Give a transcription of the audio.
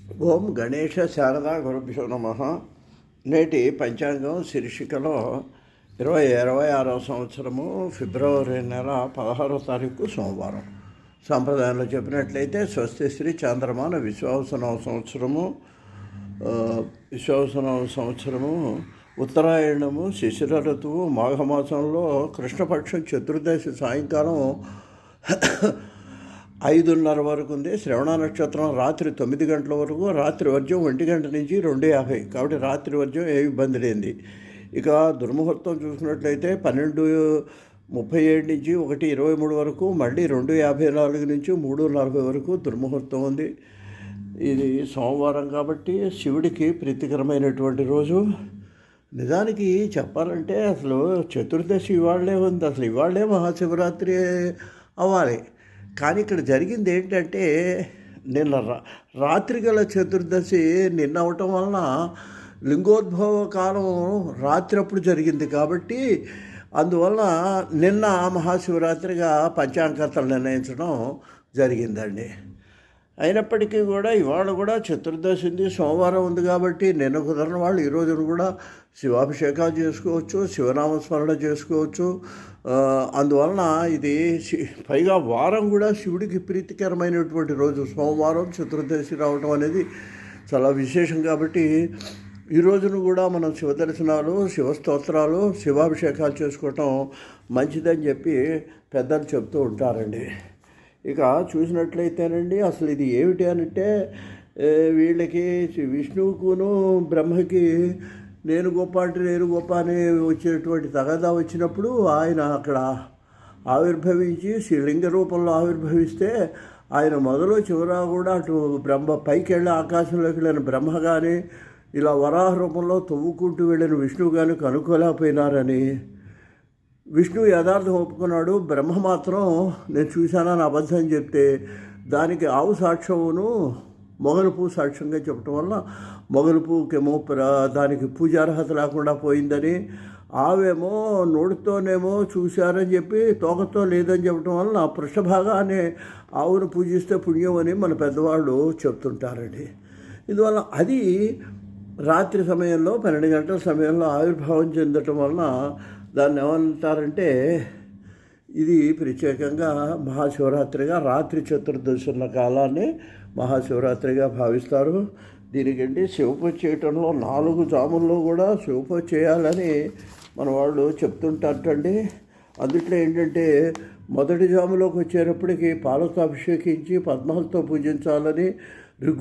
ఓం గణేష శారదా గురుభ్యో నమ. నేటి పంచాంగం శీర్షికలో 2026 సంవత్సరము ఫిబ్రవరి నెల 16వ తారీఖు సోమవారం. సాంప్రదాయంలో చెప్పినట్లయితే స్వస్తి శ్రీ చాంద్రమాన విశ్వావసనవ సంవత్సరము ఉత్తరాయణము శిశిర ఋతువు మాఘమాసంలో కృష్ణపక్షం చతుర్దశి సాయంకాలం 5:30 వరకు ఉంది. శ్రవణ నక్షత్రం రాత్రి 9 గంటల వరకు, రాత్రి వర్జం 1 గంట నుంచి 2:50. కాబట్టి రాత్రి వర్జం ఏ ఇబ్బంది లేనిది. ఇక దుర్ముహూర్తం చూసుకున్నట్లయితే 12:37 నుంచి 1:23 వరకు, మళ్ళీ 2:54 నుంచి 3:40 వరకు దుర్ముహూర్తం ఉంది. ఇది సోమవారం కాబట్టి శివుడికి ప్రీతికరమైనటువంటి రోజు. నిజానికి చెప్పాలంటే అసలు చతుర్దశి ఇవాళ్లే ఉంది, అసలు ఇవాళ్లే మహాశివరాత్రి అవ్వాలి. కానీ ఇక్కడ జరిగింది ఏంటంటే నిన్న రాత్రి గల చతుర్దశి నిన్న అవటం వలన లింగోద్భవ కాలం రాత్రి అప్పుడు జరిగింది. కాబట్టి అందువలన నిన్న మహాశివరాత్రిగా పంచాంగకర్తలు నిర్ణయించడం జరిగిందండి. అయినప్పటికీ కూడా ఇవాళ కూడా చతుర్దశి ఉంది, సోమవారం ఉంది. కాబట్టి నిన్న కుదరని వాళ్ళు ఈ రోజున కూడా శివాభిషేకాలు చేసుకోవచ్చు, శివనామస్మరణ చేసుకోవచ్చు. అందువలన ఇది పైగా వారం కూడా శివుడికి ప్రీతికరమైనటువంటి రోజు సోమవారం చతుర్దశి రావడం అనేది చాలా విశేషం. కాబట్టి ఈ రోజును కూడా మనం శివదర్శనాలు, శివస్తోత్రాలు, శివాభిషేకాలు చేసుకోవటం మంచిదని చెప్పి పెద్దలు చెప్తూ ఉంటారండి. ఇక చూసినట్లయితేనండి అసలు ఇది ఏమిటి అంటే వీళ్ళకి విష్ణువుకును బ్రహ్మకి నేను గొప్ప అంటే నేను గొప్ప అని వచ్చేటువంటి తగాదా వచ్చినప్పుడు ఆయన అక్కడ ఆవిర్భవించి శ్రీలింగ రూపంలో ఆవిర్భవిస్తే ఆయన మొదలు చివరా కూడా అటు బ్రహ్మ పైకి వెళ్ళి ఆకాశంలోకి వెళ్ళిన బ్రహ్మ కానీ ఇలా వరాహ రూపంలో తవ్వుకుంటూ వెళ్ళిన విష్ణువు కానీ కనుక్కోలేకపోయినారని విష్ణువు యథార్థం ఒప్పుకున్నాడు. బ్రహ్మ మాత్రం నేను చూశానని అబద్ధం చెప్తే దానికి ఆవు సాక్ష్యమును మొగలు పువ్వు సాక్ష్యంగా చెప్పడం వల్ల మొగలు పువ్వుకేమో దానికి పూజార్హత లేకుండా పోయిందని, ఆవేమో నోటితోనేమో చూశారని చెప్పి తోకతో లేదని చెప్పడం వల్ల పృష్ఠభాగాన్ని ఆవును పూజిస్తే పుణ్యం అని మన పెద్దవాళ్ళు చెప్తుంటారండి. ఇందువల్ల అది రాత్రి సమయంలో 12 గంటల సమయంలో ఆవిర్భావం చెందటం వలన దాన్ని ఏమంటారంటే ఇది ప్రత్యేకంగా మహాశివరాత్రిగా రాత్రి చతుర్దశి ఉన్న కాలాన్ని మహాశివరాత్రిగా భావిస్తారు. దీనికంటే శివపూజ చేయటంలో 4 జాముల్లో కూడా శివపూజ చేయాలని మన వాళ్ళు చెప్తుంటారటండి. అందుట్లో ఏంటంటే మొదటి జాములోకి వచ్చేటప్పటికి పాలతో అభిషేకించి పద్మాలతో పూజించాలని,